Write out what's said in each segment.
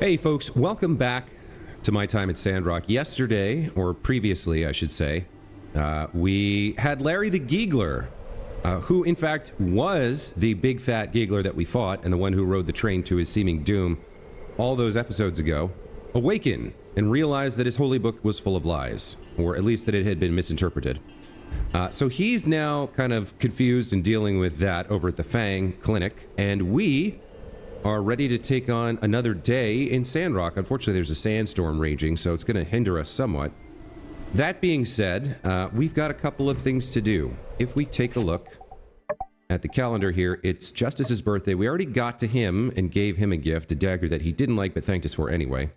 Hey folks, welcome back to my time at Sandrock. Yesterday, or previously I should say, we had Larry the Giggler, who in fact was the big fat giggler that we fought and the one who rode the train to his seeming doom all those episodes ago, awaken and realize that his holy book was full of lies, or at least that it had been misinterpreted. So he's now kind of confused and dealing with that over at the Fang Clinic, and we are ready to take on another day in Sandrock. Unfortunately, there's a sandstorm raging, so it's going to hinder us somewhat. That being said, we've got a couple of things to do. If we take a look at the calendar here, it's Justice's birthday. We already got to him and gave him a gift, a dagger that he didn't like but thanked us for anyway.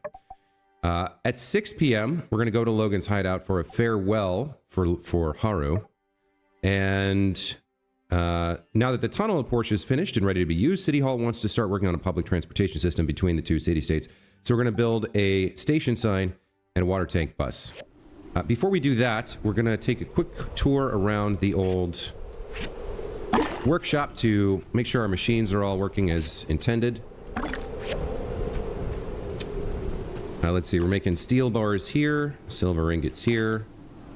At 6 p.m., we're going to go to Logan's hideout for a farewell for Haru. And now that the tunnel at Porsche is finished and ready to be used, City Hall wants to start working on a public transportation system between the two city-states. So we're going to build a station sign and a water tank bus. Before we do that, we're going to take a quick tour around the old workshop to make sure our machines are all working as intended. Let's see, we're making steel bars here, silver ingots here,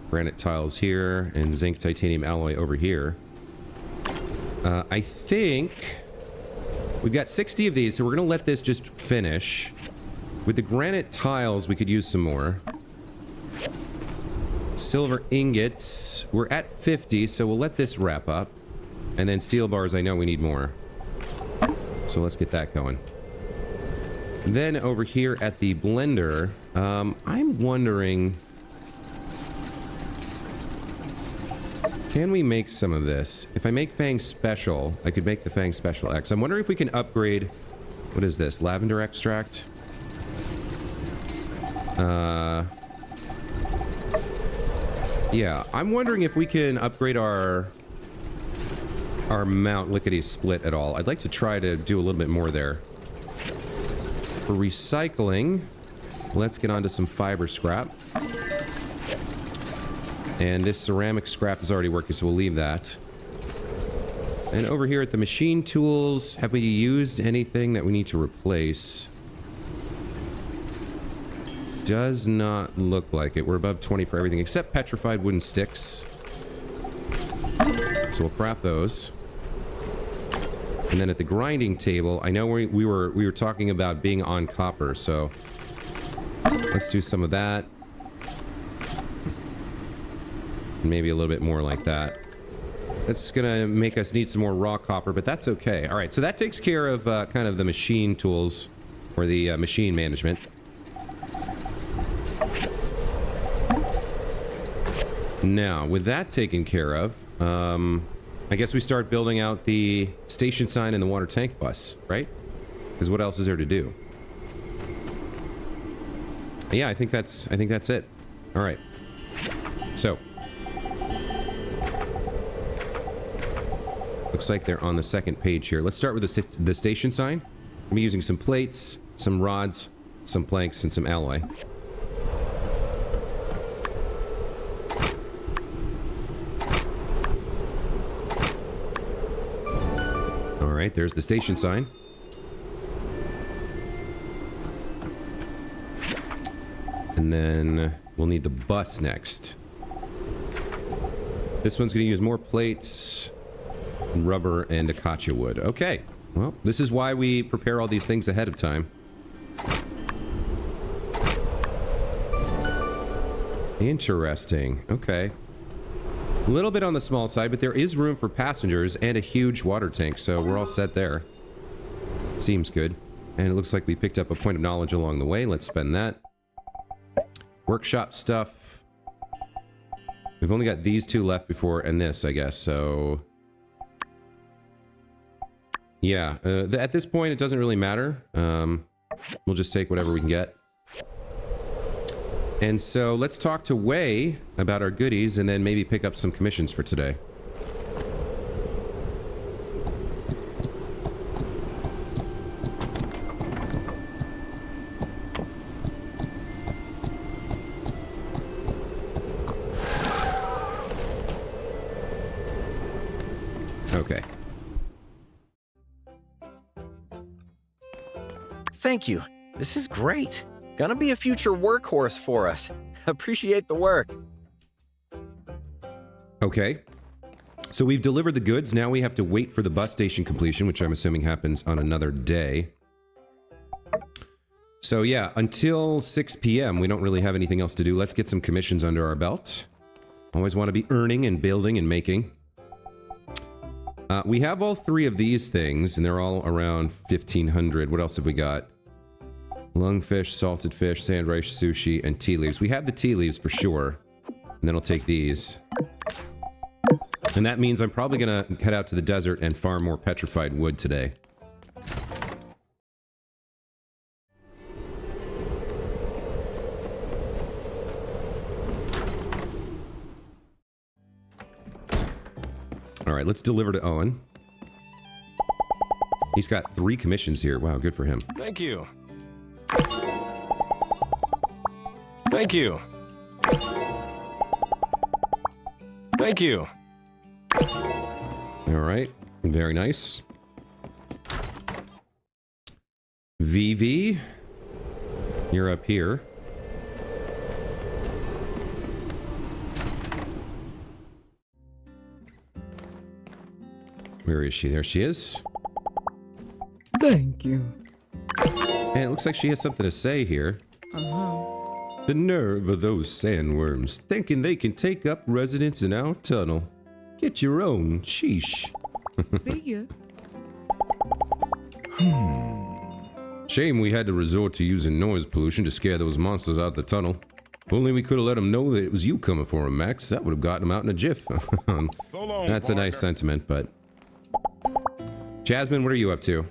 granite tiles here, and zinc titanium alloy over here. I think we've got 60 of these, so we're going to let this just finish. With the granite tiles, we could use some more. Silver ingots, we're at 50, so we'll let this wrap up. And then steel bars, I know we need more. So let's get that going. Then over here at the blender, I'm wondering, can we make some of this? If I make Fang Special, I could make the Fang Special X. I'm wondering if we can upgrade, what is this, lavender extract? Yeah, I'm wondering if we can upgrade our mount lickety split at all. I'd like to try to do a little bit more there. For recycling, let's get onto some fiber scrap. And this ceramic scrap is already working, so we'll leave that. And over here at the machine tools, have we used anything that we need to replace? Does not look like it. We're above 20 for everything except petrified wooden sticks. So we'll craft those. And then at the grinding table, I know we were talking about being on copper, so let's do some of that. Maybe a little bit more like that. That's gonna make us need some more raw copper, but that's okay. All right, so that takes care of kind of the machine tools, or the machine management. Now, with that taken care of, I guess we start building out the station sign and the water tank bus, right? Because what else is there to do? Yeah, I think that's it. All right. So, looks like they're on the second page here. Let's start with the station sign. I'm using some plates, some rods, some planks, and some alloy. All right, there's the station sign. And then we'll need the bus next. This one's going to use more plates, rubber, and acacia wood. Okay, well, this is why we prepare all these things ahead of time. Interesting. Okay. A little bit on the small side, but there is room for passengers and a huge water tank, so we're all set there. Seems good. And it looks like we picked up a point of knowledge along the way. Let's spend that. Workshop stuff. We've only got these two left before, and this, I guess, so... Yeah, at this point, it doesn't really matter. We'll just take whatever we can get. And so let's talk to Wei about our goodies and then maybe pick up some commissions for today. Okay. Thank you. This is great. Gonna be a future workhorse for us. Appreciate the work. Okay. So we've delivered the goods. Now we have to wait for the bus station completion, which I'm assuming happens on another day. So yeah, until 6 p.m. we don't really have anything else to do. Let's get some commissions under our belt. Always want to be earning and building and making. We have all three of these things, and they're all around 1,500. What else have we got? Lungfish, salted fish, sand rice, sushi, and tea leaves. We have the tea leaves for sure. And then I'll take these. And that means I'm probably gonna head out to the desert and farm more petrified wood today. Alright, let's deliver to Owen. He's got 3 commissions here. Wow, good for him. Thank you. Thank you. Thank you. Alright, very nice. VV, you're up here. Where is she? There she is. Thank you. And it looks like she has something to say here. The nerve of those sandworms, thinking they can take up residence in our tunnel. Get your own, sheesh. See ya. Shame we had to resort to using noise pollution to scare those monsters out the tunnel. If only we could have let them know that it was you coming for them, Max. That would have gotten them out in a jiff. So long, That's a nice sentiment, but... Jasmine, what are you up to?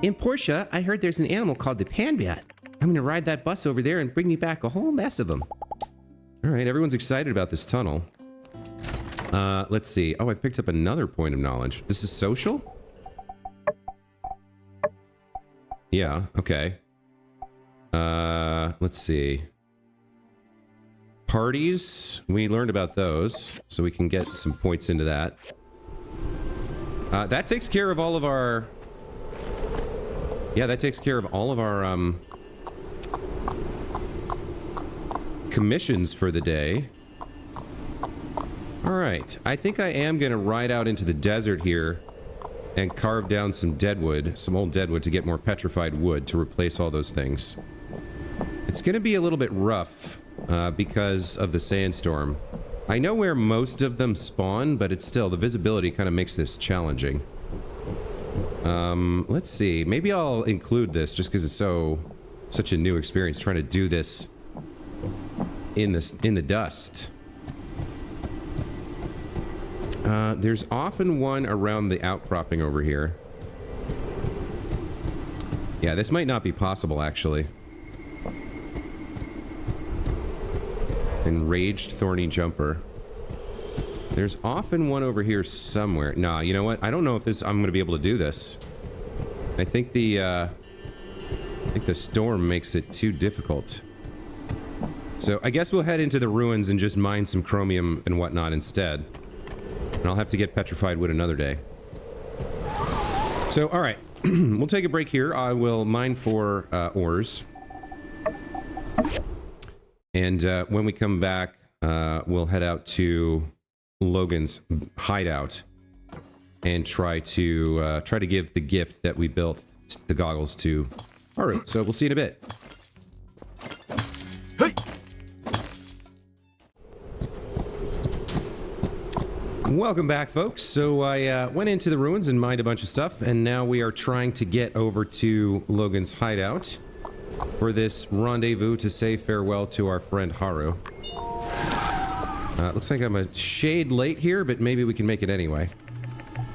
In Portia, I heard there's an animal called the bandit. I'm gonna ride that bus over there and bring me back a whole mess of them. Alright, everyone's excited about this tunnel. Let's see. Oh, I've picked up another point of knowledge. This is social? Yeah, okay. Let's see. Parties. We learned about those, so we can get some points into that. That takes care of all of our... Yeah, that takes care of all of our, commissions for the day. Alright, I think I am gonna ride out into the desert here and carve down some deadwood, some old deadwood, to get more petrified wood to replace all those things. It's gonna be a little bit rough, because of the sandstorm. I know where most of them spawn, but it's still, the visibility kind of makes this challenging. Let's see. Maybe I'll include this just because it's such a new experience trying to do this in the dust. There's often one around the outcropping over here. Yeah, this might not be possible, actually. Enraged thorny jumper. There's often one over here somewhere. Nah, you know what? I don't know if I'm going to be able to do this. I think the storm makes it too difficult. So I guess we'll head into the ruins and just mine some chromium and whatnot instead. And I'll have to get petrified wood another day. So, alright. We'll take a break here. I will mine for ores. And when we come back, we'll head out to Logan's hideout and try to give the gift that we built, the goggles, to Haru. So we'll see you in a bit. Hey! Welcome back, folks. So I went into the ruins and mined a bunch of stuff, and now we are trying to get over to Logan's hideout for this rendezvous to say farewell to our friend Haru. Looks like I'm a shade late here, but maybe we can make it anyway.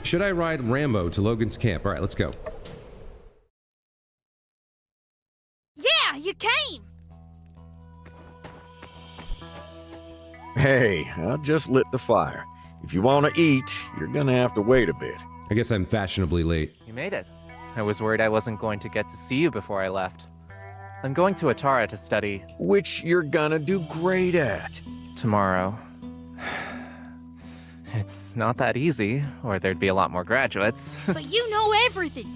Should I ride Rambo to Logan's camp? Alright, let's go. Yeah, you came! Hey, I just lit the fire. If you want to eat, you're gonna have to wait a bit. I guess I'm fashionably late. You made it. I was worried I wasn't going to get to see you before I left. I'm going to Atara to study. Which you're gonna do great at. Tomorrow. It's not that easy, or there'd be a lot more graduates. But you know everything!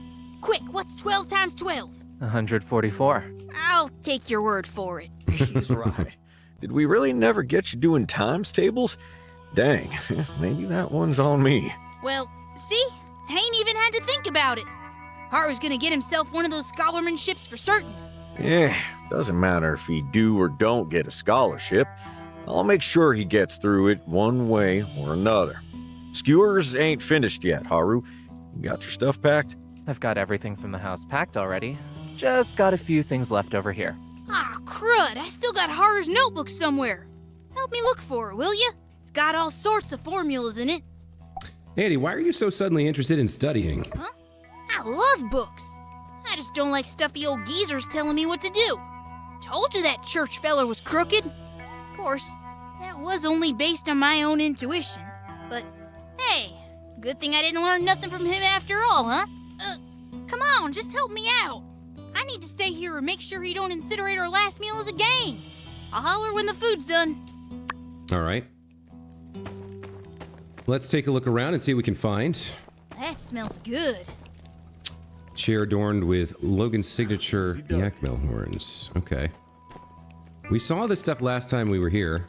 Quick, what's 12 times 12? 144. I'll take your word for it. He's right. Did we really never get you doing times tables? Dang, maybe that one's on me. Well, see? I ain't even had to think about it. Haru's gonna get himself one of those scholarmanships for certain. Yeah, doesn't matter if he do or don't get a scholarship. I'll make sure he gets through it one way or another. Skewers ain't finished yet, Haru. You got your stuff packed? I've got everything from the house packed already. Just got a few things left over here. Ah, crud, I still got Haru's notebook somewhere. Help me look for it, will you? It's got all sorts of formulas in it. Andy, why are you so suddenly interested in studying? Huh? I love books. I just don't like stuffy old geezers telling me what to do. Told you that church feller was crooked. Of course, that was only based on my own intuition. But, hey, good thing I didn't learn nothing from him after all, huh? Come on, just help me out. I need to stay here and make sure he don't incinerate our last meal as a game. I'll holler when the food's done. All right. Let's take a look around and see what we can find. That smells good. Chair adorned with Logan's signature yak mill horns. Okay. We saw this stuff last time we were here.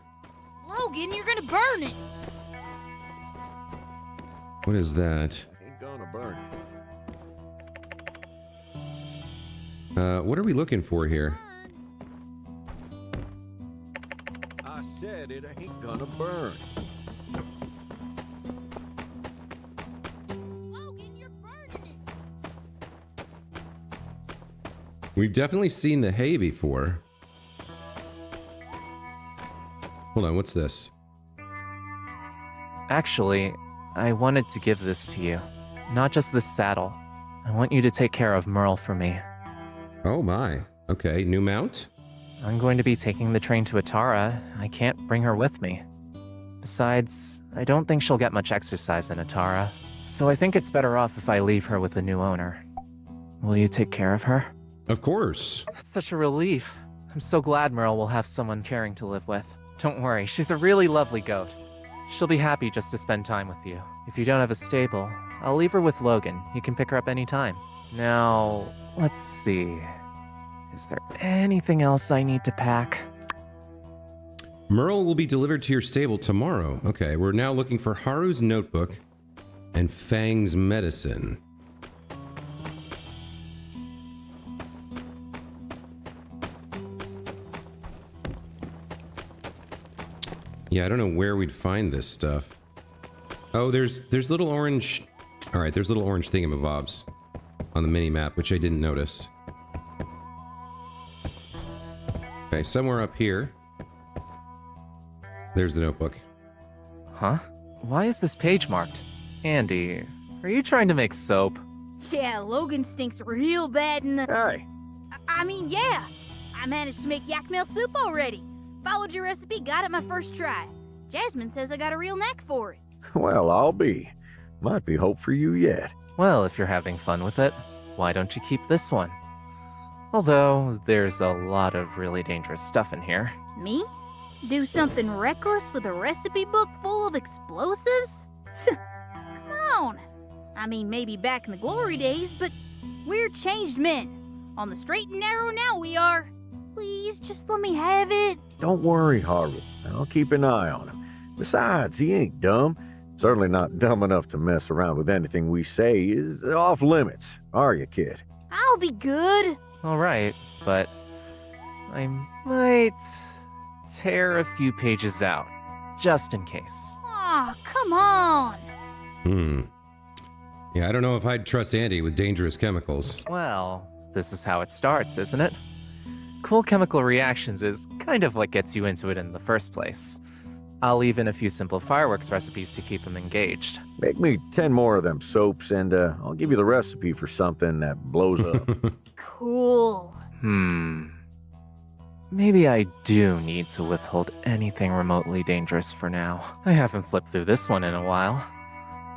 Logan, you're gonna burn it. What is that? Ain't gonna burn it. What are we looking for here? I said it ain't gonna burn. Logan, you're burning it. We've definitely seen the hay before. Hold on, what's this? Actually, I wanted to give this to you. Not just this saddle. I want you to take care of Merle for me. Oh my. Okay, new mount? I'm going to be taking the train to Atara. I can't bring her with me. Besides, I don't think she'll get much exercise in Atara, so I think it's better off if I leave her with a new owner. Will you take care of her? Of course. That's such a relief. I'm so glad Merle will have someone caring to live with. Don't worry, she's a really lovely goat. She'll be happy just to spend time with you. If you don't have a stable, I'll leave her with Logan. You can pick her up anytime. Now, let's see. Is there anything else I need to pack? Merle will be delivered to your stable tomorrow. Okay, we're now looking for Haru's notebook and Fang's medicine. Yeah, I don't know where we'd find this stuff. Oh, there's little orange... Alright, there's little orange thingamabobs on the mini-map, which I didn't notice. Okay, somewhere up here. There's the notebook. Huh? Why is this page marked? Andy, are you trying to make soap? Yeah, Logan stinks real bad in the... Hey, I mean, yeah. I managed to make yak meal soup already. Followed your recipe, got it my first try. Jasmine says I got a real knack for it. well, I'll be. Might be hope for you yet. Well, if you're having fun with it, why don't you keep this one? Although, there's a lot of really dangerous stuff in here. Me? Do something reckless with a recipe book full of explosives? Come on. I mean, maybe back in the glory days, but we're changed men. On the straight and narrow now we are. Please, just let me have it. Don't worry, Haru. I'll keep an eye on him. Besides, he ain't dumb. Certainly not dumb enough to mess around with anything we say is off limits. Are you, kid? I'll be good. Alright, but I might tear a few pages out, just in case. Aw, come on. Yeah, I don't know if I'd trust Andy with dangerous chemicals. Well, this is how it starts, isn't it? Cool chemical reactions is kind of what gets you into it in the first place. I'll leave in a few simple fireworks recipes to keep them engaged. Make me 10 more of them soaps, and I'll give you the recipe for something that blows up. Cool. Maybe I do need to withhold anything remotely dangerous for now. I haven't flipped through this one in a while.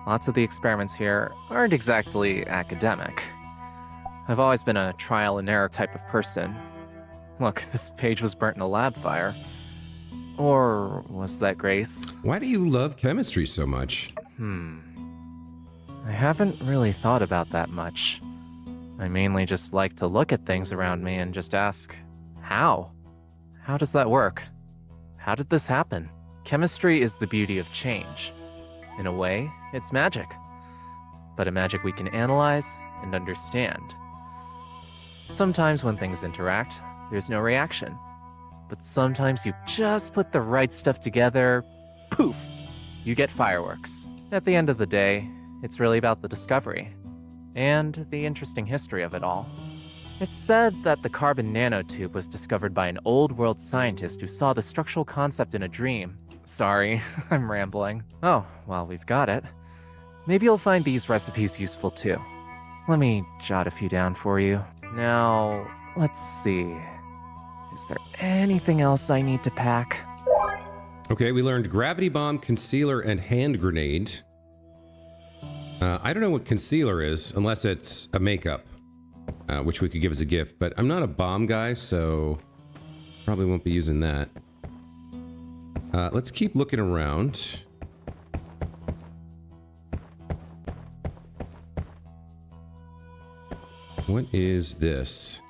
Lots of the experiments here aren't exactly academic. I've always been a trial and error type of person. Look, this page was burnt in a lab fire. Or was that Grace? Why do you love chemistry so much? I haven't really thought about that much. I mainly just like to look at things around me and just ask, how? How does that work? How did this happen? Chemistry is the beauty of change. In a way, it's magic. But a magic we can analyze and understand. Sometimes when things interact, there's no reaction. But sometimes you just put the right stuff together, poof, you get fireworks. At the end of the day, it's really about the discovery and the interesting history of it all. It's said that the carbon nanotube was discovered by an old world scientist who saw the structural concept in a dream. Sorry, I'm rambling. Oh, well, we've got it. Maybe you'll find these recipes useful too. Let me jot a few down for you. Now, let's see. Is there anything else I need to pack? Okay, we learned gravity bomb, concealer, and hand grenade. I don't know what concealer is, unless it's a makeup, which we could give as a gift, but I'm not a bomb guy, so probably won't be using that. Let's keep looking around. What is this?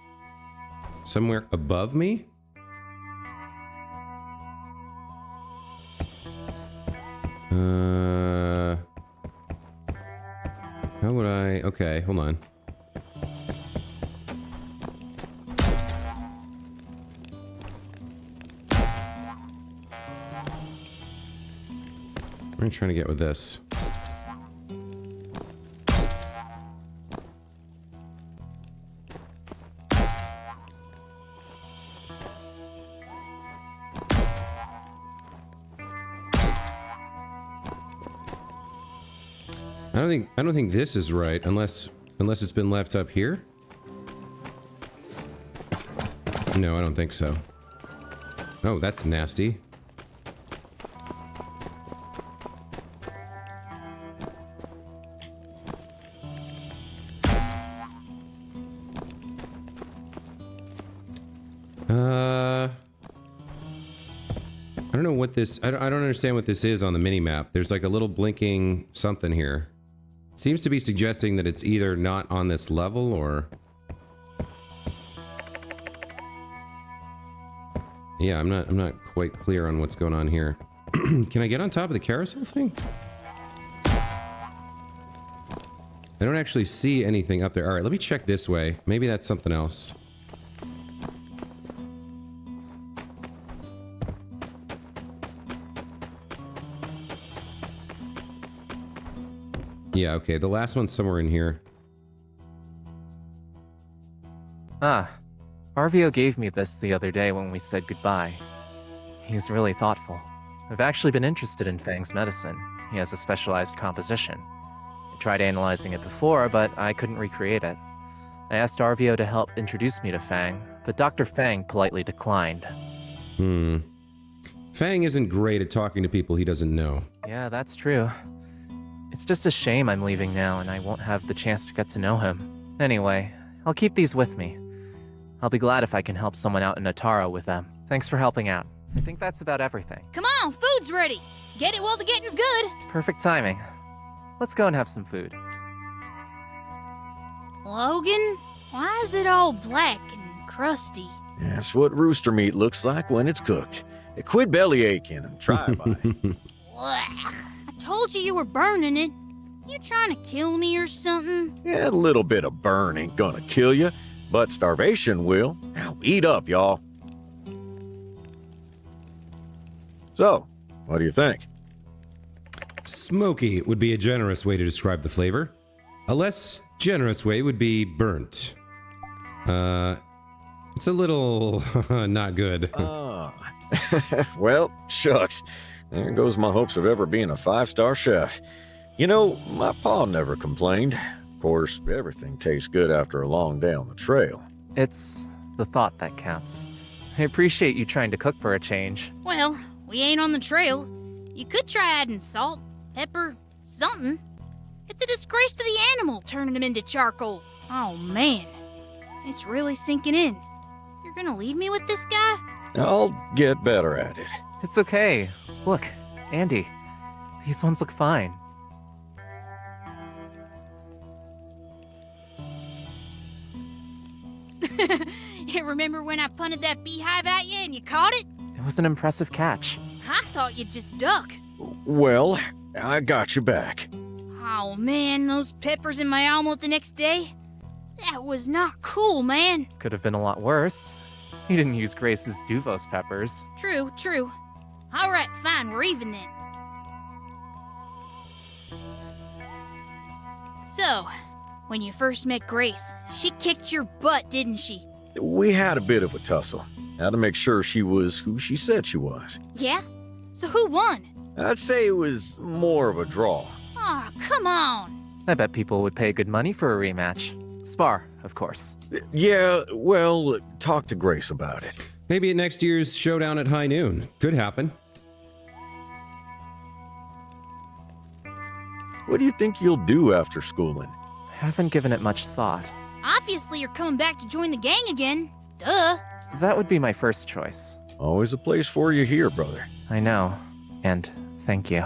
Somewhere above me? How would I... Okay, hold on. What are you trying to get with this? I don't think this is right unless it's been left up here. No, I don't think so. Oh, that's nasty. I don't know what this... I don't understand what this is on the mini-map. There's like a little blinking something here. Seems to be suggesting that it's either not on this level or... Yeah, I'm not quite clear on what's going on here. Can I get on top of the carousel thing? I don't actually see anything up there. Alright, let me check this way. Maybe that's something else. Yeah, okay, the last one's somewhere in here. Ah, Arvio gave me this the other day when we said goodbye. He's really thoughtful. I've actually been interested in Fang's medicine. He has a specialized composition. I tried analyzing it before, but I couldn't recreate it. I asked Arvio to help introduce me to Fang, but Dr. Fang politely declined. Fang isn't great at talking to people he doesn't know. Yeah, that's true. It's just a shame I'm leaving now and I won't have the chance to get to know him. Anyway, I'll keep these with me. I'll be glad if I can help someone out in Atara with them. Thanks for helping out. I think that's about everything. Come on, food's ready. Get it while the getting's good. Perfect timing. Let's go and have some food. Logan, why is it all black and crusty? That's what rooster meat looks like when it's cooked. Quit belly aching and try by. Blech. I told you were burning it. You trying to kill me or something? Yeah, a little bit of burn ain't gonna kill you, but starvation will. Now eat up, y'all. So, what do you think? Smoky would be a generous way to describe the flavor. A less generous way would be burnt. It's a little not good. Well, shucks. There goes my hopes of ever being a 5-star chef. You know, my pa never complained. Of course, everything tastes good after a long day on the trail. It's the thought that counts. I appreciate you trying to cook for a change. Well, we ain't on the trail. You could try adding salt, pepper, something. It's a disgrace to the animal turning them into charcoal. Oh man, it's really sinking in. You're gonna leave me with this guy? I'll get better at it. It's okay. Look, Andy, these ones look fine. Remember when I punted that beehive at you and you caught it? It was an impressive catch. I thought you'd just duck. Well, I got you back. Oh man, those peppers in my omelet the next day? That was not cool, man. Could have been a lot worse. You didn't use Grace's Duvos peppers. True, true. Alright, fine, we're even then. So, when you first met Grace, she kicked your butt, didn't she? We had a bit of a tussle. Had to make sure she was who she said she was. Yeah? So who won? I'd say it was more of a draw. Aw, come on. I bet people would pay good money for a rematch. Spar, of course. Yeah, well, talk to Grace about it. Maybe at next year's showdown at high noon. Could happen. What do you think you'll do after schooling? Haven't given it much thought. Obviously you're coming back to join the gang again. Duh. That would be my first choice. Always a place for you here, brother. I know. And thank you.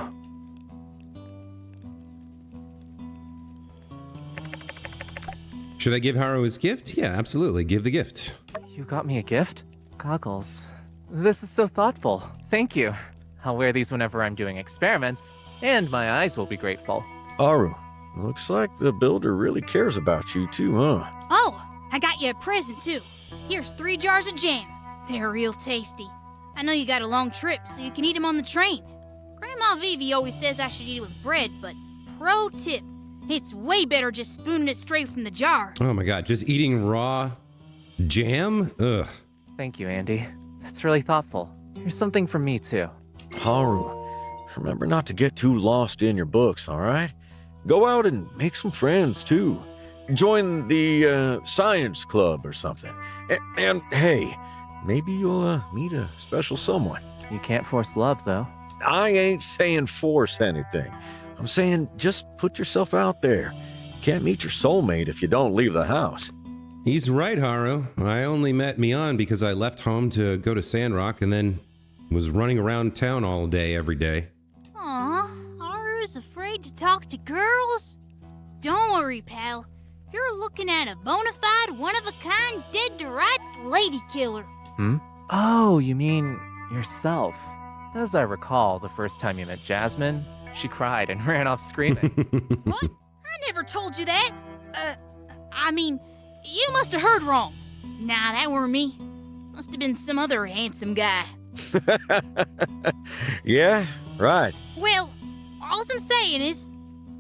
Should I give Haru his gift? Yeah, absolutely. Give the gift. You got me a gift? Goggles. This is so thoughtful. Thank you. I'll wear these whenever I'm doing experiments, and my eyes will be grateful. Haru, looks like the builder really cares about you too, huh? Oh, I got you a present too. Here's 3 jars of jam. They're real tasty. I know you got a long trip, so you can eat them on the train. Grandma Vivi always says I should eat it with bread, but pro tip, it's way better just spooning it straight from the jar. Oh my god, just eating raw jam? Ugh. Thank you, Andy. That's really thoughtful. Here's something from me, too. Haru, remember not to get too lost in your books, all right? Go out and make some friends, too. Join the science club or something. And hey, maybe you'll meet a special someone. You can't force love, though. I ain't saying force anything. I'm saying just put yourself out there. You can't meet your soulmate if you don't leave the house. He's right, Haru. I only met Mian because I left home to go to Sandrock and then was running around town all day, every day. Aw, Haru's afraid to talk to girls? Don't worry, pal. You're looking at a bona fide, one-of-a-kind, dead-to-rights lady killer. Hmm? Oh, you mean yourself. As I recall, the first time you met Jasmine, she cried and ran off screaming. What? I never told you that. I mean, you must have heard wrong. Nah, that weren't me. Must have been some other handsome guy. Yeah, right. Well, all I'm saying is,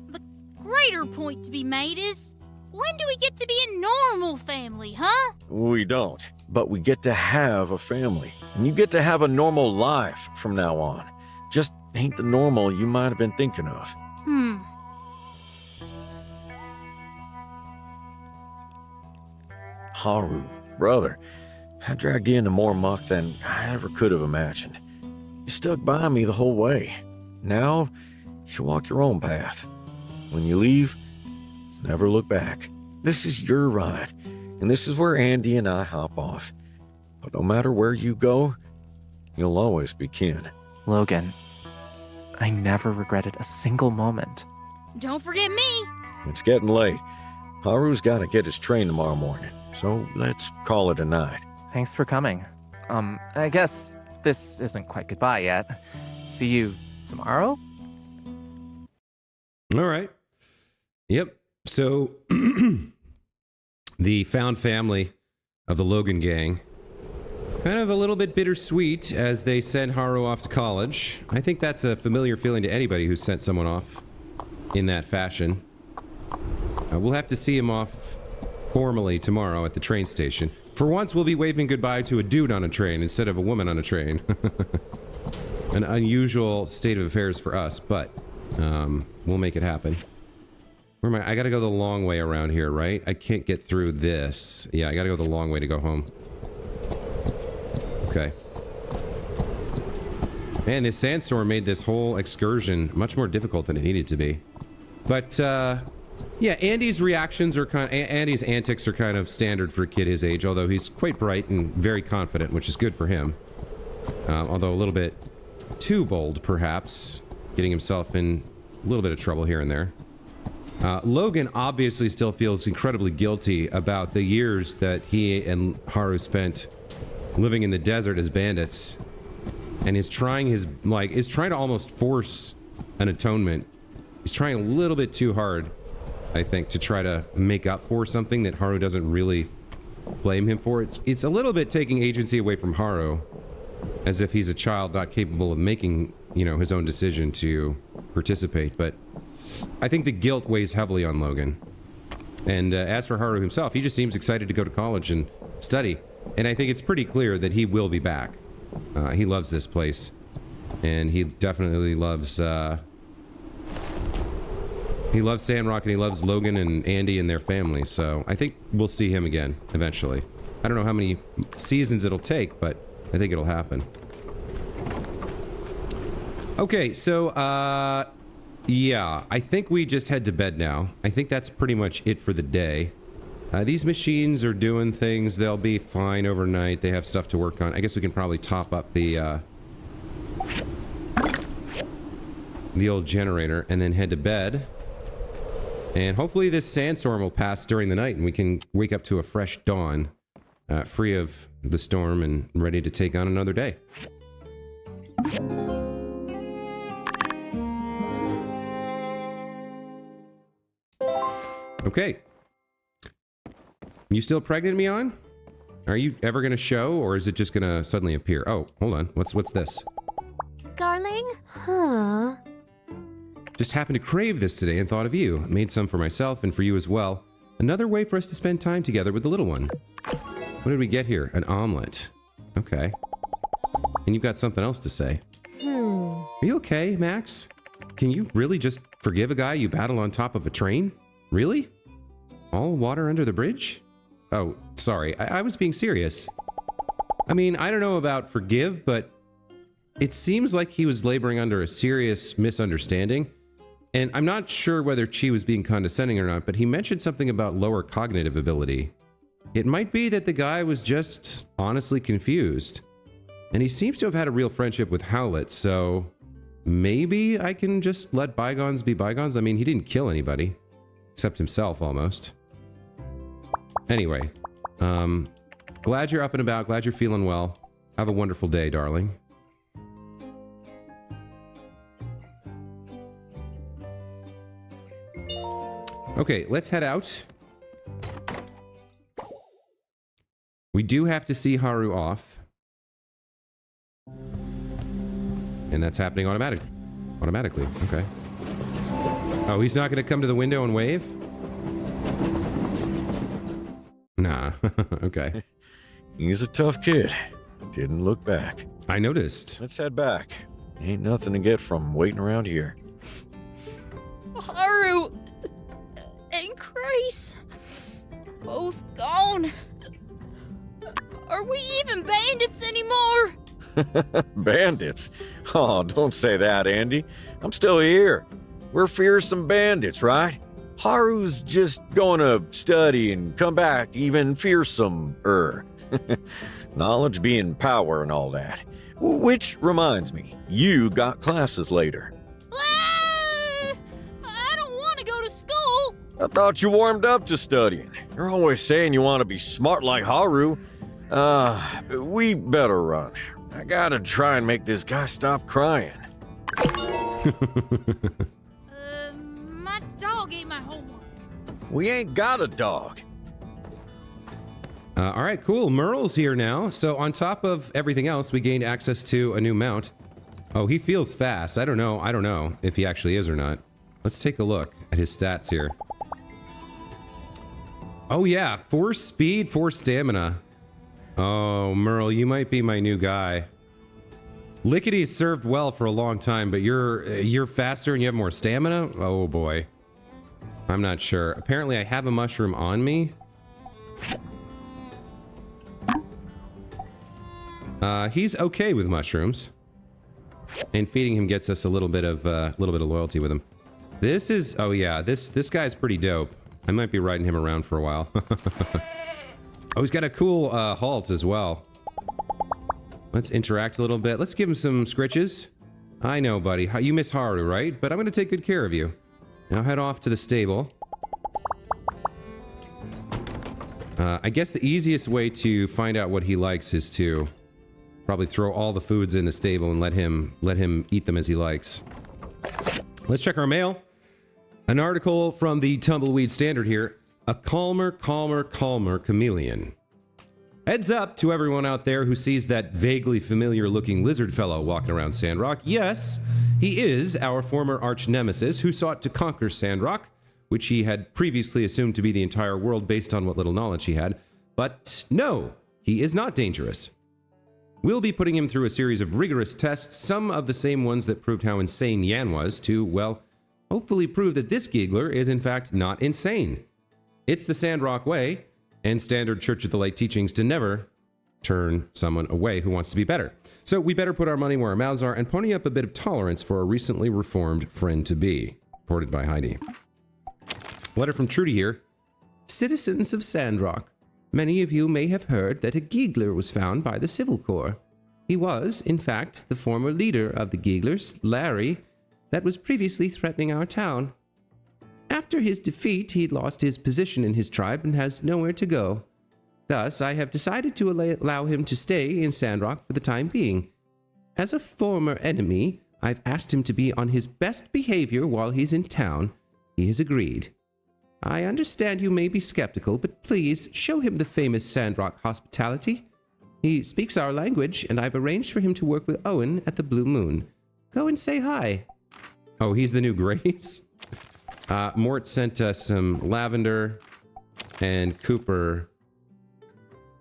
the greater point to be made is, when do we get to be a normal family, huh? We don't, but we get to have a family. And you get to have a normal life from now on. Just ain't the normal you might have been thinking of. Haru, brother, I dragged you into more muck than I ever could have imagined. You stuck by me the whole way. Now, you walk your own path. When you leave, never look back. This is your ride, and this is where Andy and I hop off. But no matter where you go, you'll always be kin. Logan, I never regretted a single moment. Don't forget me. It's getting late. Haru's got to get his train tomorrow morning, so let's call it a night. Thanks for coming. I guess this isn't quite goodbye yet. See you tomorrow? All right. Yep. So, the found family of the Logan gang, kind of a little bit bittersweet as they send Haru off to college. I think that's a familiar feeling to anybody who sent someone off in that fashion. We'll have to see him off formally tomorrow at the train station. For once, we'll be waving goodbye to a dude on a train instead of a woman on a train. An unusual state of affairs for us, but we'll make it happen. Where am I? I gotta go the long way around here, right? I can't get through this. Yeah, I gotta go the long way to go home. Okay. Man, this sandstorm made this whole excursion much more difficult than it needed to be. But, yeah, Andy's reactions are Andy's antics are kind of standard for a kid his age, although he's quite bright and very confident, which is good for him. Although a little bit too bold, perhaps, getting himself in a little bit of trouble here and there. Logan obviously still feels incredibly guilty about the years that he and Haru spent living in the desert as bandits, and is trying to almost force an atonement. He's trying a little bit too hard, I think, to try to make up for something that Haru doesn't really blame him for. It's a little bit taking agency away from Haru, as if he's a child not capable of making, his own decision to participate. But I think the guilt weighs heavily on Logan. And as for Haru himself, he just seems excited to go to college and study. And I think it's pretty clear that he will be back. He loves this place. And he definitely loves, Sandrock, and he loves Logan and Andy and their family. So I think we'll see him again eventually. I don't know how many seasons it'll take, but I think it'll happen. Okay, so, yeah, I think we just head to bed now. I think that's pretty much it for the day. These machines are doing things. They'll be fine overnight. They have stuff to work on. I guess we can probably top up the old generator and then head to bed. And hopefully this sandstorm will pass during the night and we can wake up to a fresh dawn, free of the storm and ready to take on another day. Okay. You still pregnant, Mion? Are you ever gonna show, or is it just gonna suddenly appear? Oh, hold on. What's this? Darling? Huh? Just happened to crave this today and thought of you. Made some for myself and for you as well. Another way for us to spend time together with the little one. What did we get here? An omelet. Okay. And you've got something else to say. Are you okay, Max? Can you really just forgive a guy you battle on top of a train? Really? All water under the bridge? Oh, sorry. I was being serious. I mean, I don't know about forgive, but it seems like he was laboring under a serious misunderstanding. And I'm not sure whether Chi was being condescending or not, but he mentioned something about lower cognitive ability. It might be that the guy was just honestly confused. And he seems to have had a real friendship with Howlett, so maybe I can just let bygones be bygones. I mean, he didn't kill anybody, except himself almost. Anyway, glad you're up and about, glad you're feeling well. Have a wonderful day, darling. Okay, let's head out. We do have to see Haru off. And that's happening automatically. Okay. Oh, he's not going to come to the window and wave? Nah. Okay. He's a tough kid. Didn't look back. I noticed. Let's head back. Ain't nothing to get from waiting around here. Haru and Grace, both gone. Are we even bandits anymore? Bandits? Oh, don't say that, Andy. I'm still here. We're fearsome bandits, right? Haru's just going to study and come back even fearsome-er. Knowledge being power and all that. Which reminds me, you got classes later. I don't want to go to school. I thought you warmed up to studying. You're always saying you want to be smart like Haru. We better run. I gotta try and make this guy stop crying. My dog ate my homework. We ain't got a dog. All right, cool. Merle's here now. So on top of everything else, we gained access to a new mount. Oh, he feels fast. I don't know if he actually is or not. Let's take a look at his stats here. Oh yeah, 4 speed, 4 stamina. Oh, Merle, you might be my new guy. Lickity's served well for a long time, but you're faster and you have more stamina? Oh boy. I'm not sure. Apparently I have a mushroom on me. He's okay with mushrooms. And feeding him gets us a little bit of loyalty with him. This is, oh yeah, this guy's pretty dope. I might be riding him around for a while. Oh, he's got a cool halt as well. Let's interact a little bit. Let's give him some scritches. I know, buddy. You miss Haru, right? But I'm going to take good care of you. Now head off to the stable. I guess the easiest way to find out what he likes is to probably throw all the foods in the stable and let him eat them as he likes. Let's check our mail. An article from the Tumbleweed Standard here. A calmer chameleon. Heads up to everyone out there who sees that vaguely familiar looking lizard fellow walking around Sandrock. Yes, he is our former arch nemesis who sought to conquer Sandrock, which he had previously assumed to be the entire world based on what little knowledge he had. But no, he is not dangerous. We'll be putting him through a series of rigorous tests, some of the same ones that proved how insane Yan was, to, well, hopefully prove that this giggler is in fact not insane. It's the Sandrock way, and standard Church of the Light teachings to never turn someone away who wants to be better. So we better put our money where our mouths are and pony up a bit of tolerance for a recently reformed friend-to-be. Reported by Heidi. Letter from Trudy here. Citizens of Sandrock, many of you may have heard that a giggler was found by the Civil Corps. He was, in fact, the former leader of the gigglers, Larry, that was previously threatening our town. After his defeat, he lost his position in his tribe and has nowhere to go. Thus, I have decided to allow him to stay in Sandrock for the time being. As a former enemy, I've asked him to be on his best behavior while he's in town. He has agreed. I understand you may be skeptical, but please show him the famous Sandrock hospitality. He speaks our language, and I've arranged for him to work with Owen at the Blue Moon. Go and say hi. Oh, he's the new Grace? Mort sent us some lavender, and Cooper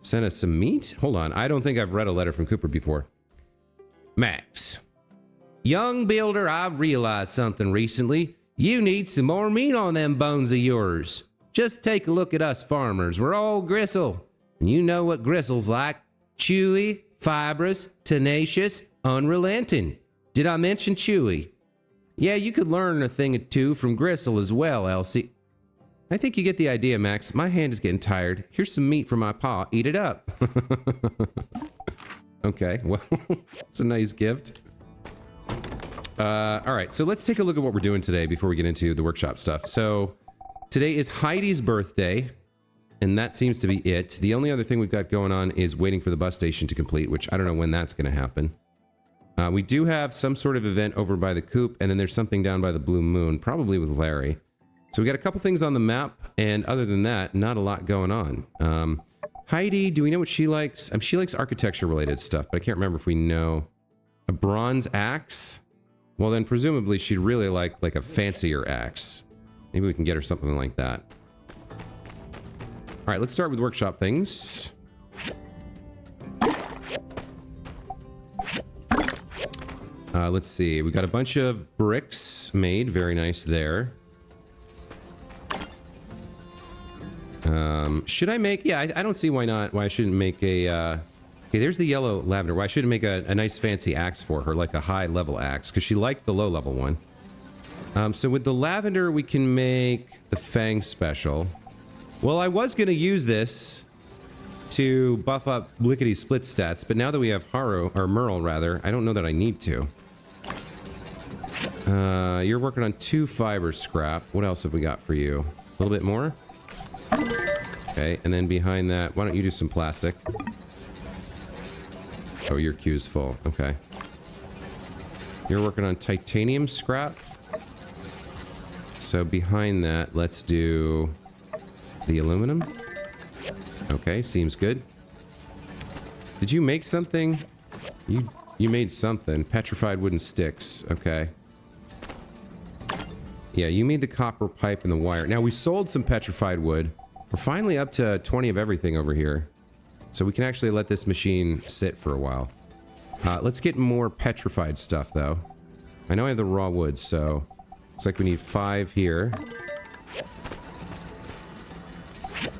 sent us some meat? Hold on, I don't think I've read a letter from Cooper before. Max. Young builder, I've realized something recently. You need some more meat on them bones of yours. Just take a look at us farmers. We're all gristle. And you know what gristle's like. Chewy, fibrous, tenacious, unrelenting. Did I mention chewy? Yeah, you could learn a thing or two from gristle as well, Elsie. I think you get the idea, Max. My hand is getting tired. Here's some meat from my paw. Eat it up. Okay, well, it's a nice gift. All right, so let's take a look at what we're doing today before we get into the workshop stuff. So today is Heidi's birthday, and that seems to be it. The only other thing we've got going on is waiting for the bus station to complete, which I don't know when that's going to happen. We do have some sort of event over by the coop, and then there's something down by the Blue Moon, probably with Larry. So we got a couple things on the map, and other than that, not a lot going on. Heidi, do we know what she likes? She likes architecture-related stuff, but I can't remember if we know. A bronze axe? Well, then presumably she'd really like a fancier axe. Maybe we can get her something like that. All right, let's start with workshop things. Let's see. We got a bunch of bricks made. Very nice there. Should I make... Yeah, I don't see why not. Why I shouldn't make a... Okay, there's the yellow lavender. Why I shouldn't make a nice fancy axe for her, like a high-level axe, because she liked the low-level one. So with the lavender, we can make the Fang special. Well, I was going to use this to buff up Lickety-Split stats, but now that we have Haru, or Merle, rather, I don't know that I need to. You're working on 2 fiber scrap. What else have we got for you? A little bit more? Okay, and then behind that, why don't you do some plastic? Oh, your queue's full. Okay. You're working on titanium scrap. So behind that, let's do the aluminum. Okay, seems good. Did you make something? You made something. Petrified wooden sticks. Okay. Yeah, you made the copper pipe and the wire. Now, we sold some petrified wood. We're finally up to 20 of everything over here. So we can actually let this machine sit for a while. Let's get more petrified stuff, though. I know I have the raw wood, so... Looks like we need 5 here.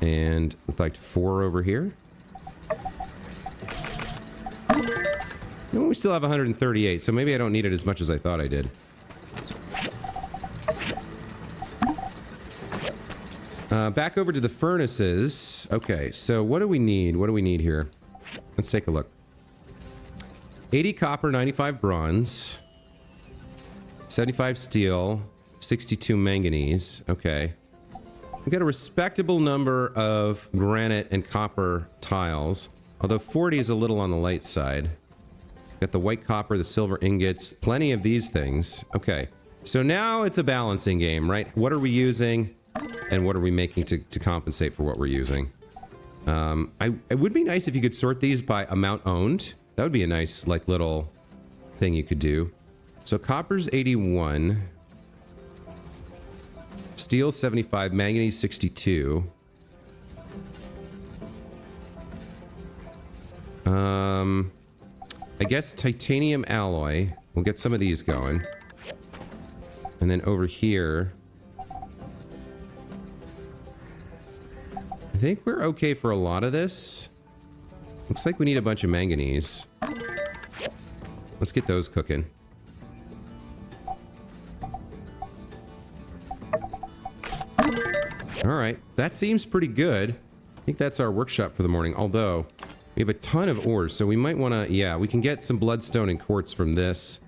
And look like 4 over here. And we still have 138, so maybe I don't need it as much as I thought I did. Back over to the furnaces. Okay, so what do we need? What do we need here? Let's take a look. 80 copper, 95 bronze, 75 steel, 62 manganese. Okay. We've got a respectable number of granite and copper tiles, although 40 is a little on the light side. Got the white copper, the silver ingots, plenty of these things. Okay. So now it's a balancing game, right? What are we using and what are we making to compensate for what we're using? It would be nice if you could sort these by amount owned. That would be a nice, like, little thing you could do. So copper's 81. Steel 75, manganese 62. I guess titanium alloy. We'll get some of these going. And then over here, I think we're okay for a lot of this. Looks like we need a bunch of manganese. Let's get those cooking. Alright, that seems pretty good. I think that's our workshop for the morning, although we have a ton of ores, so we might want to... Yeah, we can get some bloodstone and quartz from this.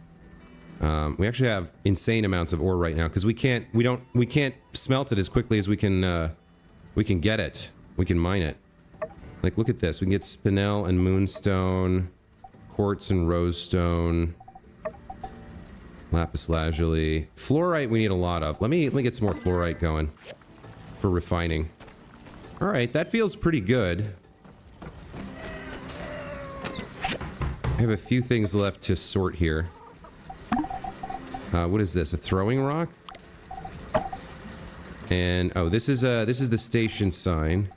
We actually have insane amounts of ore right now, because we can't smelt it as quickly as we can get it. We can mine it. Like, look at this. We can get spinel and moonstone, quartz and rosestone, lapis lazuli. Fluorite we need a lot of. Let me get some more fluorite going for refining. All right, that feels pretty good. I have a few things left to sort here. What is this? A throwing rock? And oh, this is the station sign.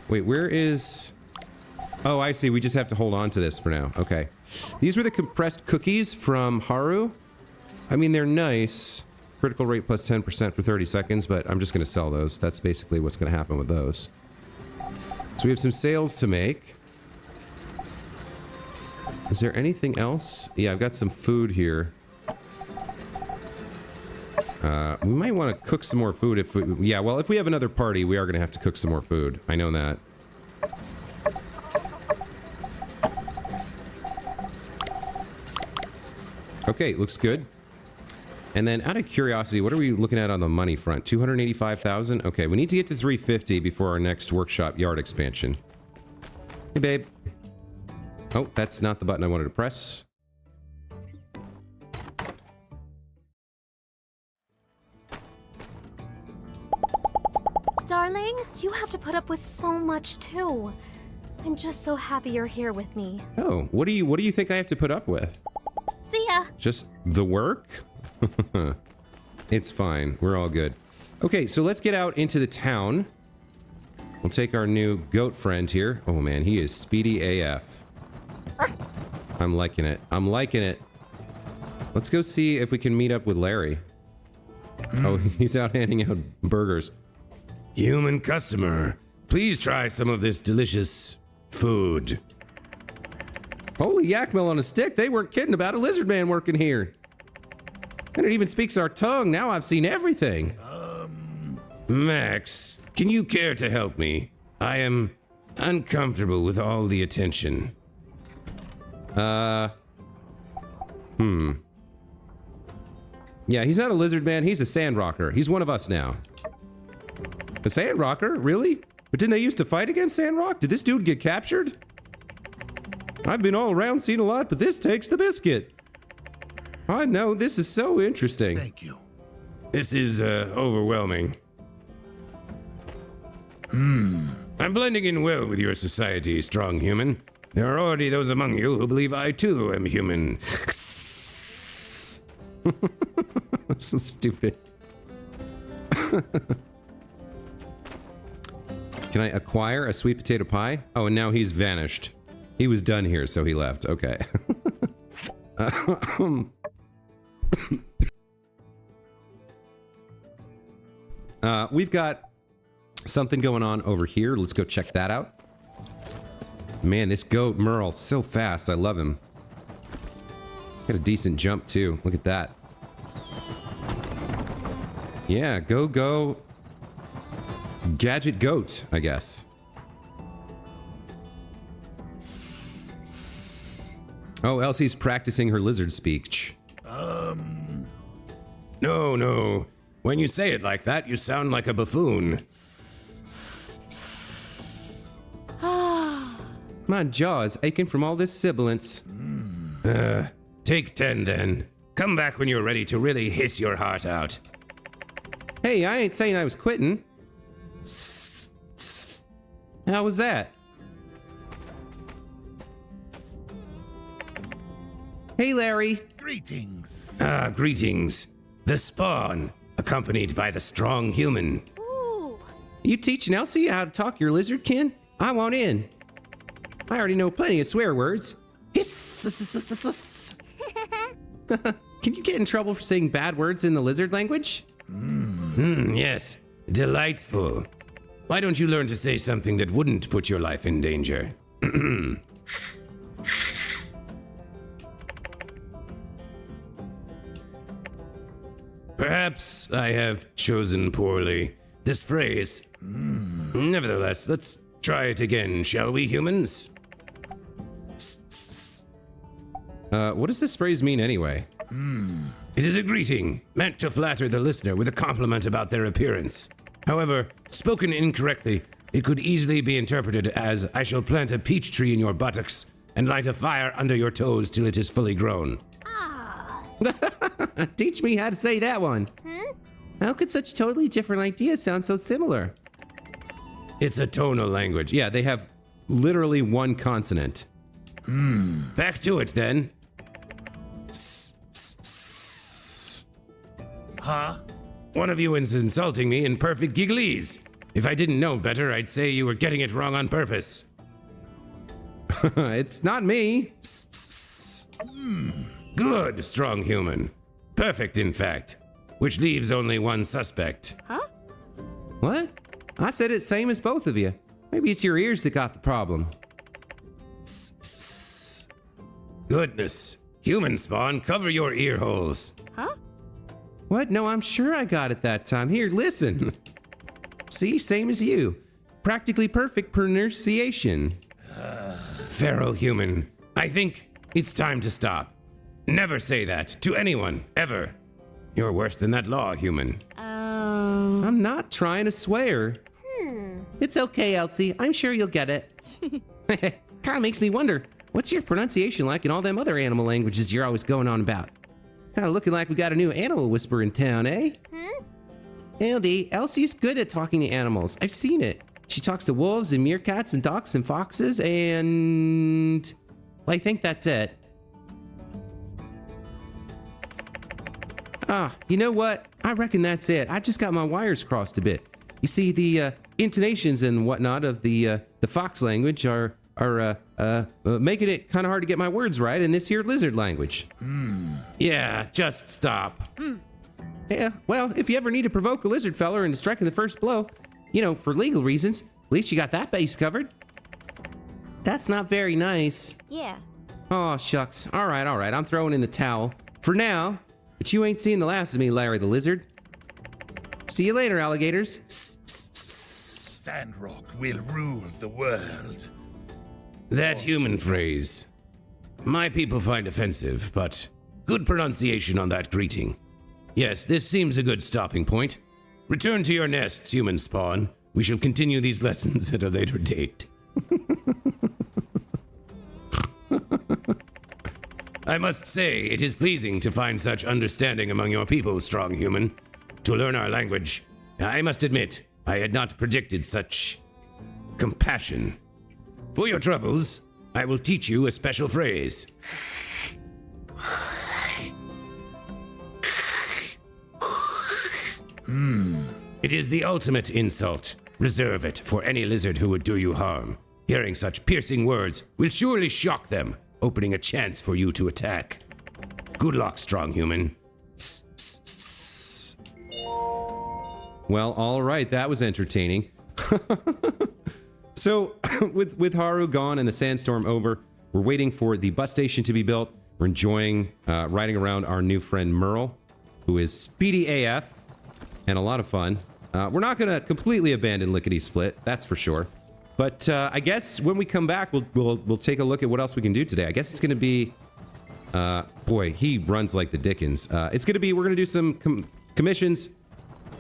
Wait, where is... Oh, I see. We just have to hold on to this for now. Okay. These were the compressed cookies from Haru. I mean, they're nice. Critical rate plus 10% for 30 seconds, but I'm just going to sell those. That's basically what's going to happen with those. So we have some sales to make. Is there anything else? Yeah, I've got some food here. We might want to cook some more food if we... Yeah, well, if we have another party, we are going to have to cook some more food. I know that. Okay, looks good. And then, out of curiosity, what are we looking at on the money front? 285,000? Okay, we need to get to 350 before our next workshop yard expansion. Hey, babe. Oh, that's not the button I wanted to press. Darling, you have to put up with so much too. I'm just so happy you're here with me. Oh, what do you think I have to put up with? See ya. Just the work? It's fine. We're all good. Okay, so let's get out into the town. We'll take our new goat friend here. Oh man, he is speedy AF. I'm liking it. I'm liking it. Let's go see if we can meet up with Larry. Oh, he's out handing out burgers. Human customer, please try some of this delicious food. Holy yakmel on a stick. They weren't kidding about a lizard man working here. And it even speaks our tongue. Now I've seen everything. Max, can you care to help me? I am uncomfortable with all the attention. Yeah, he's not a lizard man. He's a sandrocker. He's one of us now. A sandrocker? Really? But didn't they used to fight against Sandrock? Did this dude get captured? I've been all around, seen a lot, but this takes the biscuit. I know, this is so interesting. Thank you. This is, overwhelming. I'm blending in well with your society, strong human. There are already those among you who believe I too am human. So stupid. Can I acquire a sweet potato pie? Oh, and now he's vanished. He was done here, so he left. Okay. We've got something going on over here. Let's go check that out. Man, this goat, Merle, so fast. I love him. Got a decent jump, too. Look at that. Yeah, go. Gadget goat, I guess. Oh, Elsie's practicing her lizard speech. No. When you say it like that, you sound like a buffoon. My jaw is aching from all this sibilance. Take 10 then. Come back when you're ready to really hiss your heart out. Hey, I ain't saying I was quitting. How was that? Hey, Larry. Greetings. Greetings. The spawn, accompanied by the strong human. Ooh. You teaching Elsie how to talk your lizard kin? I want in. I already know plenty of swear words. Hiss. Can you get in trouble for saying bad words in the lizard language? Yes. Delightful. Why don't you learn to say something that wouldn't put your life in danger? Perhaps I have chosen poorly this phrase. Nevertheless, let's try it again, shall we, humans? What does this phrase mean anyway? It is a greeting, meant to flatter the listener with a compliment about their appearance. However, spoken incorrectly, it could easily be interpreted as, I shall plant a peach tree in your buttocks and light a fire under your toes till it is fully grown. Teach me how to say that one. How could such totally different ideas sound so similar? It's a tonal language. Yeah, they have literally one consonant. Back to it then. Huh? One of you is insulting me in perfect gigglese. If I didn't know better, I'd say you were getting it wrong on purpose. It's not me. Good, strong human. Perfect, in fact. Which leaves only one suspect. What? I said it same as both of you. Maybe it's your ears that got the problem. Goodness. Human spawn, cover your ear holes. What? No, I'm sure I got it that time. Here, listen. See, same as you. Practically perfect pronunciation. Feral human, I think it's time to stop. Never say that to anyone, ever. You're worse than that law, human. I'm not trying to swear. It's okay, Elsie. I'm sure you'll get it. Kinda makes me wonder, what's your pronunciation like in all them other animal languages you're always going on about? Kinda looking like we got a new animal whisperer in town, eh? Andy, Elsie's good at talking to animals. I've seen it. She talks to wolves and meerkats and ducks and foxes and... well, I think that's it. You know what? I reckon that's it. I just got my wires crossed a bit. You see, the intonations and whatnot of the fox language are making it kind of hard to get my words right in this here lizard language. Yeah, just stop. Yeah, well, if you ever need to provoke a lizard feller into striking the first blow, you know, for legal reasons, at least you got that base covered. That's not very nice. Yeah. Oh, shucks. All right, I'm throwing in the towel. For now, but you ain't seen the last of me, Larry the Lizard. See you later, alligators. Sandrock will rule the world. That human phrase. My people find offensive, but good pronunciation on that greeting. Yes, this seems a good stopping point. Return to your nests, human spawn. We shall continue these lessons at a later date. I must say, it is pleasing to find such understanding among your people, strong human. To learn our language, I must admit, I had not predicted such compassion. For your troubles, I will teach you a special phrase. It is the ultimate insult. Reserve it for any lizard who would do you harm. Hearing such piercing words will surely shock them, opening a chance for you to attack. Good luck, strong human. Well, all right, that was entertaining. So, with Haru gone and the sandstorm over, we're waiting for the bus station to be built. We're enjoying riding around our new friend Merle, who is speedy AF and a lot of fun. We're not going to completely abandon Lickety Split, that's for sure. But I guess when we come back, we'll take a look at what else we can do today. I guess it's going to be... boy, he runs like the Dickens. It's going to be... we're going to do some commissions.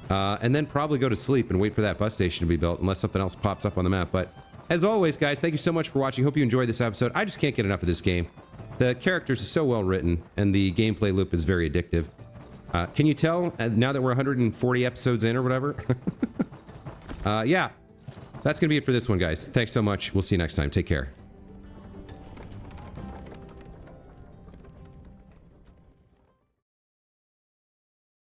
and then probably go to sleep and wait for that bus station to be built unless something else pops up on the map. But as always, guys, thank you so much for watching. Hope you enjoyed this episode. I just can't get enough of this game. The characters are so well written, and the gameplay loop is very addictive. Can you tell now that we're 140 episodes in or whatever? Yeah, that's going to be it for this one, guys. Thanks so much. We'll see you next time. Take care.